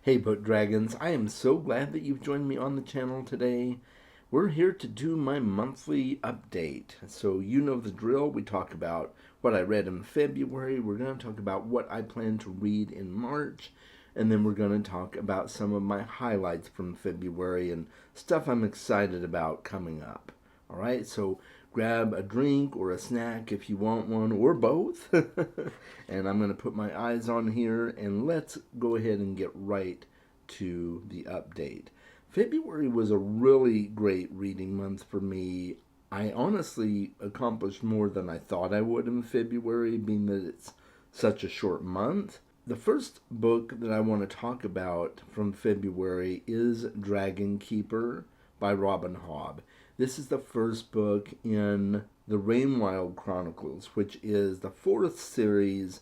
Hey Book Dragons, I am so glad that you've joined me on the channel today. We're here to do my monthly update. So you know the drill. We talk about what I read in February. We're going to talk about what I plan to read in March. And then we're going to talk about some of my highlights from February and stuff I'm excited about coming up. All right, so grab a drink or a snack if you want one, or both. And I'm going to put my eyes on here, and let's go ahead and get right to the update. February was a really great reading month for me. I honestly accomplished more than I thought I would in February, being that it's such a short month. The first book that I want to talk about from February is Dragon Keeper by Robin Hobb. This is the first book in the Rainwild Chronicles, which is the fourth series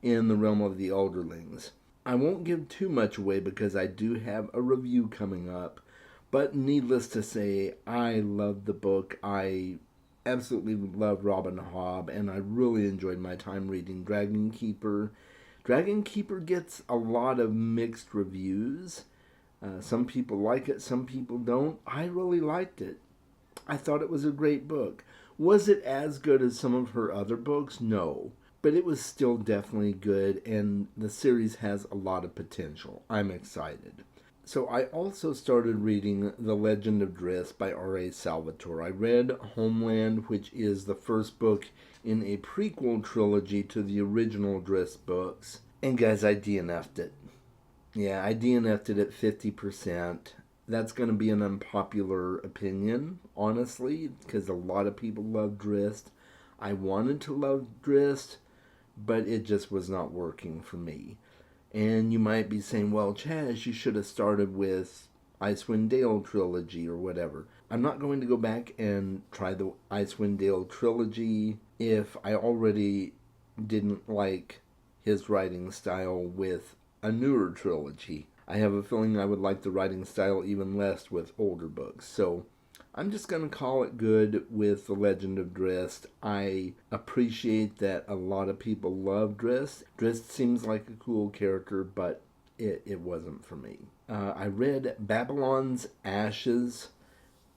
in the realm of the Elderlings. I won't give too much away because I do have a review coming up, but needless to say, I love the book. I absolutely love Robin Hobb, and I really enjoyed my time reading Dragon Keeper. Dragon Keeper gets a lot of mixed reviews. Some people like it, some people don't. I really liked it. I thought it was a great book. Was it as good as some of her other books? No. But it was still definitely good, and the series has a lot of potential. I'm excited. So I also started reading The Legend of Drizzt by R.A. Salvatore. I read Homeland, which is the first book in a prequel trilogy to the original Drizzt books. And guys, I DNF'd it. Yeah, I DNF'd it at 50%. That's going to be an unpopular opinion, honestly, because a lot of people love Drizzt. I wanted to love Drizzt, but it just was not working for me. And you might be saying, well, Chaz, you should have started with Icewind Dale trilogy or whatever. I'm not going to go back and try the Icewind Dale trilogy if I already didn't like his writing style with a newer trilogy. I have a feeling I would like the writing style even less with older books. So I'm just going to call it good with The Legend of Drizzt. I appreciate that a lot of people love Drizzt. Drizzt seems like a cool character, but it wasn't for me. I read Babylon's Ashes.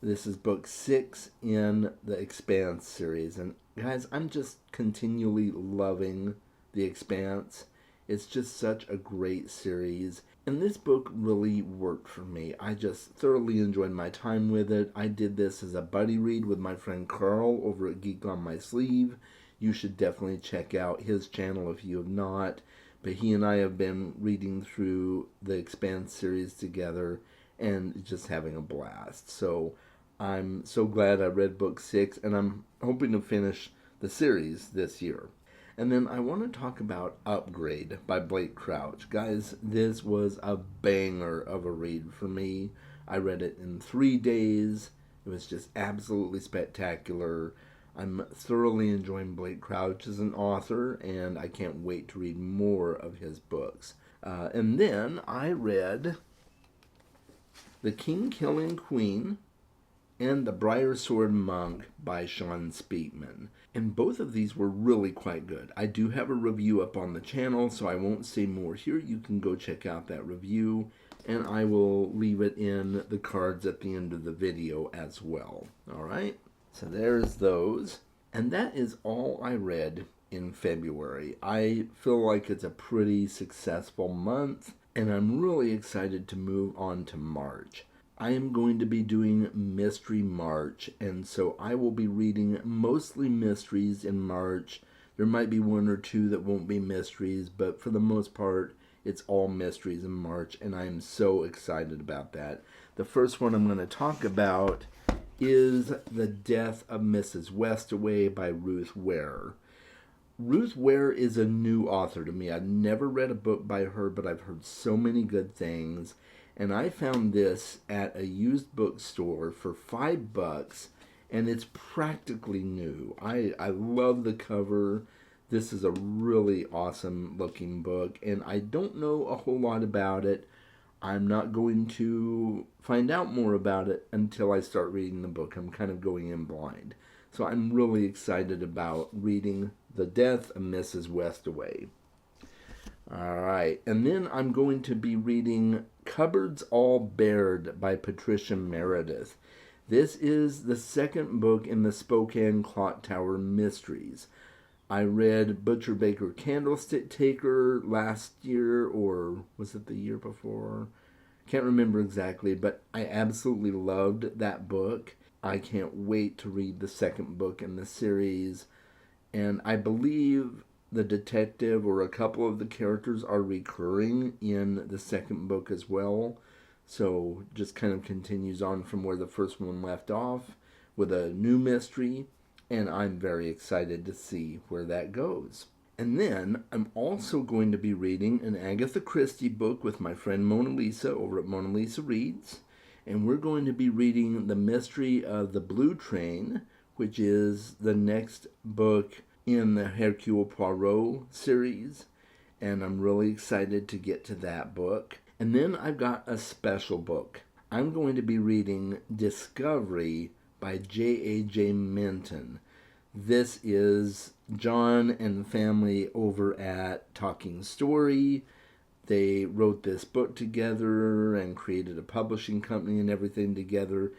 This is book 6 in the Expanse series. And guys, I'm just continually loving The Expanse. It's just such a great series. And this book really worked for me. I just thoroughly enjoyed my time with it. I did this as a buddy read with my friend Carl over at Geek on My Sleeve. You should definitely check out his channel if you have not. But he and I have been reading through the Expanse series together and just having a blast. So I'm so glad I read book 6, and I'm hoping to finish the series this year. And then I want to talk about Upgrade by Blake Crouch. Guys, this was a banger of a read for me. I read it in 3 days. It was just absolutely spectacular. I'm thoroughly enjoying Blake Crouch as an author, and I can't wait to read more of his books. And then I read The King Killing Queen and The Briar Sword Monk by Sean Speakman. And both of these were really quite good. I do have a review up on the channel, so I won't say more here. You can go check out that review, and I will leave it in the cards at the end of the video as well. All right? So there's those. And that is all I read in February. I feel like it's a pretty successful month, and I'm really excited to move on to March. I am going to be doing Mystery March, and so I will be reading mostly mysteries in March. There might be one or two that won't be mysteries, but for the most part, it's all mysteries in March, and I am so excited about that. The first one I'm going to talk about is The Death of Mrs. Westaway by Ruth Ware. Ruth Ware is a new author to me. I've never read a book by her, but I've heard so many good things. And I found this at a used bookstore for $5, and it's practically new. I love the cover. This is a really awesome looking book, and I don't know a whole lot about it. I'm not going to find out more about it until I start reading the book. I'm kind of going in blind. So I'm really excited about reading The Death of Mrs. Westaway. All right. And then I'm going to be reading Cupboards All Bared by Patricia Meredith. This is the second book in the Spokane Clock Tower Mysteries. I read Butcher Baker Candlestick Taker last year, or was it the year before? Can't remember exactly, but I absolutely loved that book. I can't wait to read the second book in the series. And I believe the detective or a couple of the characters are recurring in the second book as well. So just kind of continues on from where the first one left off with a new mystery. And I'm very excited to see where that goes. And then I'm also going to be reading an Agatha Christie book with my friend Mona Lisa over at Mona Lisa Reads. And we're going to be reading The Mystery of the Blue Train, which is the next book in the Hercule Poirot series. And I'm really excited to get to that book. And then I've got a special book. I'm going to be reading Discovery by J.A.J. Minton. This is John and family over at Talking Story. They wrote this book together and created a publishing company and everything together.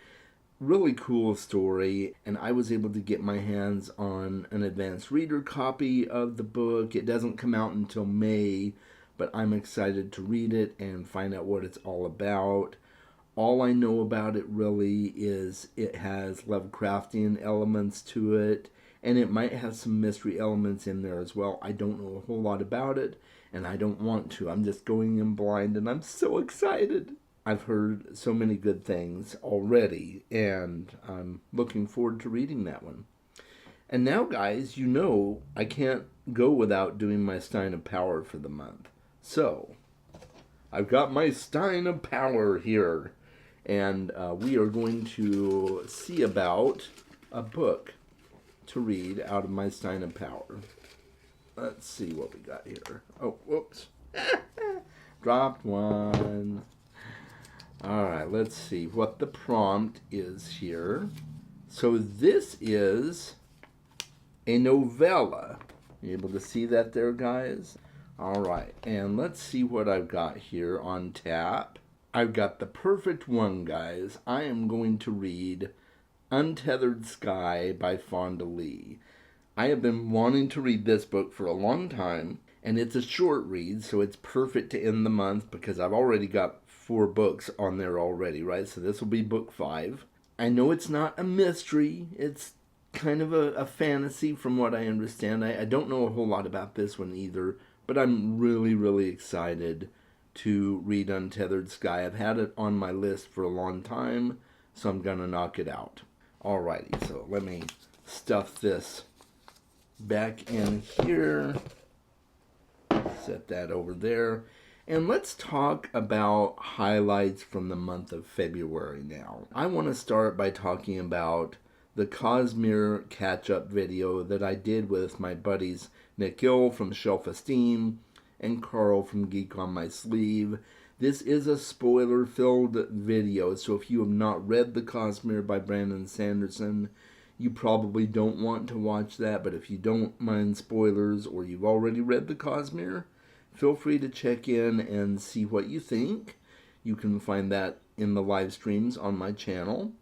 Really cool story, and I was able to get my hands on an advanced reader copy of the book. It doesn't come out until May, but I'm excited to read it and find out what it's all about. All I know about it really is it has Lovecraftian elements to it, and it might have some mystery elements in there as well. I don't know a whole lot about it, and I don't want to. I'm just going in blind, and I'm so excited. I've heard so many good things already, and I'm looking forward to reading that one. And now, guys, you know I can't go without doing my Stein of Power for the month. So, I've got my Stein of Power here, and we are going to see about a book to read out of my Stein of Power. Let's see what we got here. Oh, whoops. Dropped one. Alright, let's see what the prompt is here. So this is a novella. You able to see that there, guys? Alright, and let's see what I've got here on tap. I've got the perfect one, guys. I am going to read Untethered Sky by Fonda Lee. I have been wanting to read this book for a long time, and it's a short read, so it's perfect to end the month because I've already got 4 books on there already, right? So this will be book 5. I know it's not a mystery. It's kind of a fantasy from what I understand. I don't know a whole lot about this one either, but I'm really, really excited to read Untethered Sky. I've had it on my list for a long time, so I'm going to knock it out. Alrighty, so let me stuff this back in here. Set that over there. And let's talk about highlights from the month of February now. I want to start by talking about the Cosmere catch-up video that I did with my buddies Nick Gill from Shelf Esteem and Carl from Geek on My Sleeve. This is a spoiler-filled video, so if you have not read The Cosmere by Brandon Sanderson, you probably don't want to watch that, but if you don't mind spoilers or you've already read The Cosmere, feel free to check in and see what you think. You can find that in the live streams on my channel.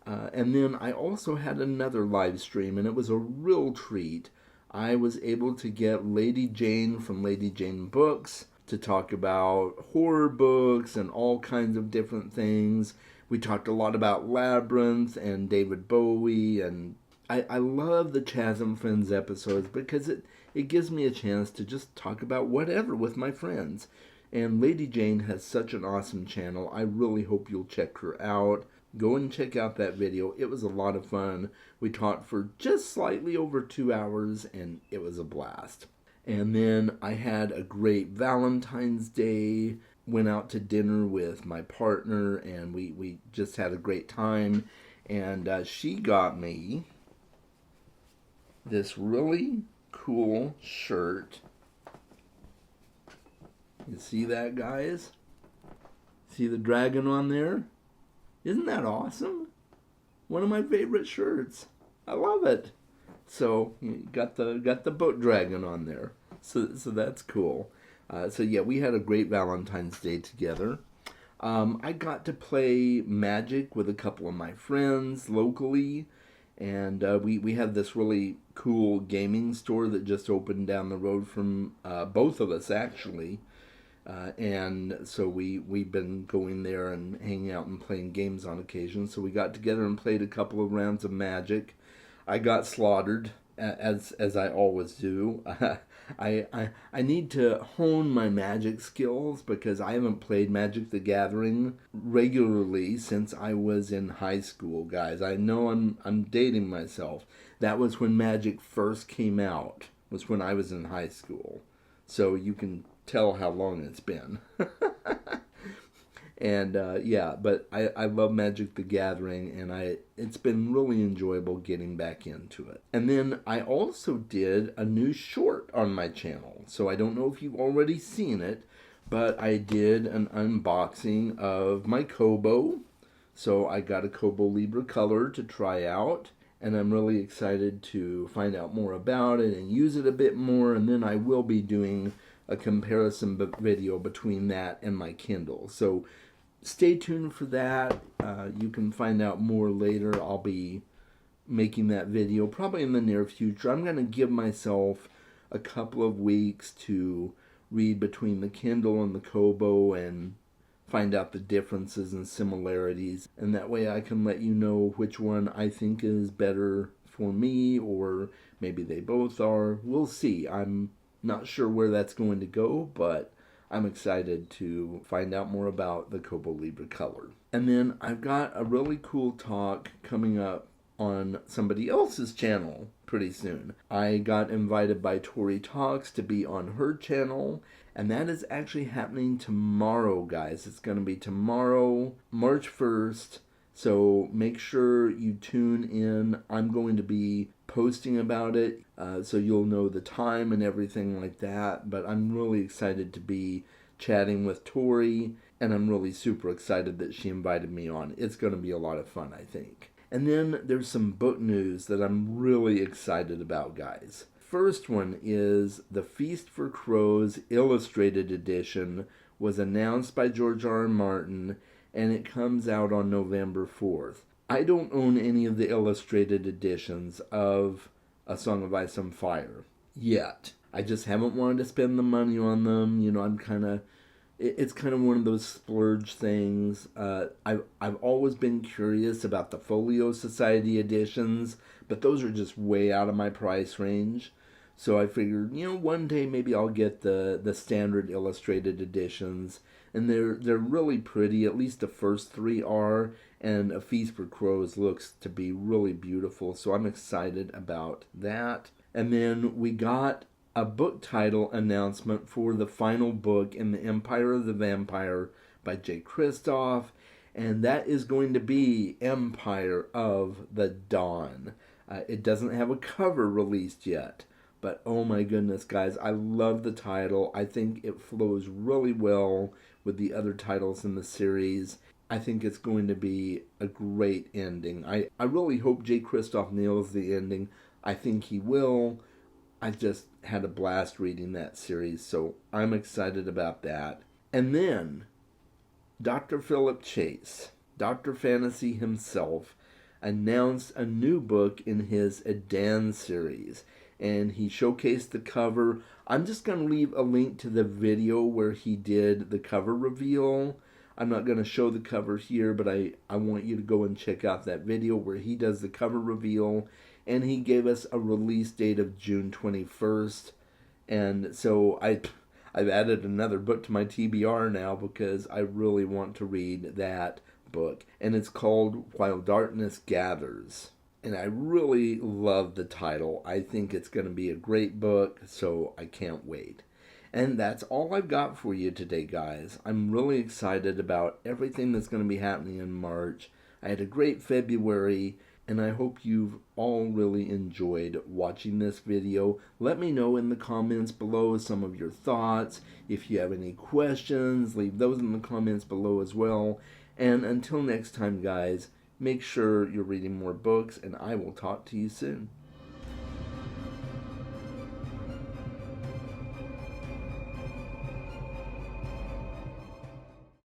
And then I also had another live stream, and it was a real treat. I was able to get Lady Jane from Lady Jane Books to talk about horror books and all kinds of different things. We talked a lot about Labyrinth and David Bowie, and I love the Chasm Friends episodes because it gives me a chance to just talk about whatever with my friends. And Lady Jane has such an awesome channel. I really hope you'll check her out. Go and check out that video. It was a lot of fun. We talked for just slightly over 2 hours, and it was a blast. And then I had a great Valentine's Day. Went out to dinner with my partner, and we just had a great time. And she got me this really cool shirt. You see that, guys? See the dragon on there? Isn't that awesome? One of my favorite shirts. I love it. So you got the boat dragon on there. So that's cool. So yeah, we had a great Valentine's Day together. I got to play Magic with a couple of my friends locally, and we have this really cool gaming store that just opened down the road from both of us actually. And so we've been going there and hanging out and playing games on occasion. So we got together and played a couple of rounds of Magic. I got slaughtered as I always do. I need to hone my Magic skills because I haven't played Magic the Gathering regularly since I was in high school, guys. I know I'm dating myself. That was when Magic first came out. Was when I was in high school. So you can tell how long it's been. And yeah, but I love Magic the Gathering, and it's been really enjoyable getting back into it. And then I also did a new short on my channel. So I don't know if you've already seen it, but I did an unboxing of my Kobo. So I got a Kobo Libra Color to try out, and I'm really excited to find out more about it and use it a bit more. And then I will be doing a comparison video between that and my Kindle. So stay tuned for that. You can find out more later. I'll be making that video probably in the near future. I'm going to give myself a couple of weeks to read between the Kindle and the Kobo and find out the differences and similarities. And that way I can let you know which one I think is better for me, or maybe they both are. We'll see. I'm not sure where that's going to go, but I'm excited to find out more about the Kobo Libra Color. And then I've got a really cool talk coming up on somebody else's channel pretty soon. I got invited by Tori Talks to be on her channel, and that is actually happening tomorrow, guys. It's going to be tomorrow, March 1st. So make sure you tune in. I'm going to be posting about it, so you'll know the time and everything like that. But I'm really excited to be chatting with Tori, and I'm really super excited that she invited me on. It's going to be a lot of fun, I think. And then there's some book news that I'm really excited about, guys. First one is the Feast for Crows Illustrated Edition was announced by George R.R. Martin, and it comes out on November 4th. I don't own any of the illustrated editions of A Song of Ice and Fire yet. I just haven't wanted to spend the money on them. You know, it's kind of one of those splurge things. I've always been curious about the Folio Society editions, but those are just way out of my price range. So I figured, one day maybe I'll get the standard illustrated editions, and they're really pretty. At least the first three are, and A Feast for Crows looks to be really beautiful. So I'm excited about that. And then we got a book title announcement for the final book in the Empire of the Vampire by Jay Kristoff, and that is going to be Empire of the Dawn. It doesn't have a cover released yet, but oh my goodness, guys, I love the title. I think it flows really well with the other titles in the series. I think it's going to be a great ending. I really hope Jay Kristoff nails the ending. I think he will. I just had a blast reading that series, so I'm excited about that. And then, Dr. Philip Chase, Dr. Fantasy himself, announced a new book in his Adan series, and he showcased the cover. I'm just going to leave a link to the video where he did the cover reveal. I'm not going to show the cover here, but I want you to go and check out that video where he does the cover reveal. And he gave us a release date of June 21st. And so I've added another book to my TBR now because I really want to read that book. And it's called While Darkness Gathers. And I really love the title. I think it's going to be a great book, so I can't wait. And that's all I've got for you today, guys. I'm really excited about everything that's going to be happening in March. I had a great February, and I hope you've all really enjoyed watching this video. Let me know in the comments below some of your thoughts. If you have any questions, leave those in the comments below as well. And until next time, guys, make sure you're reading more books, and I will talk to you soon.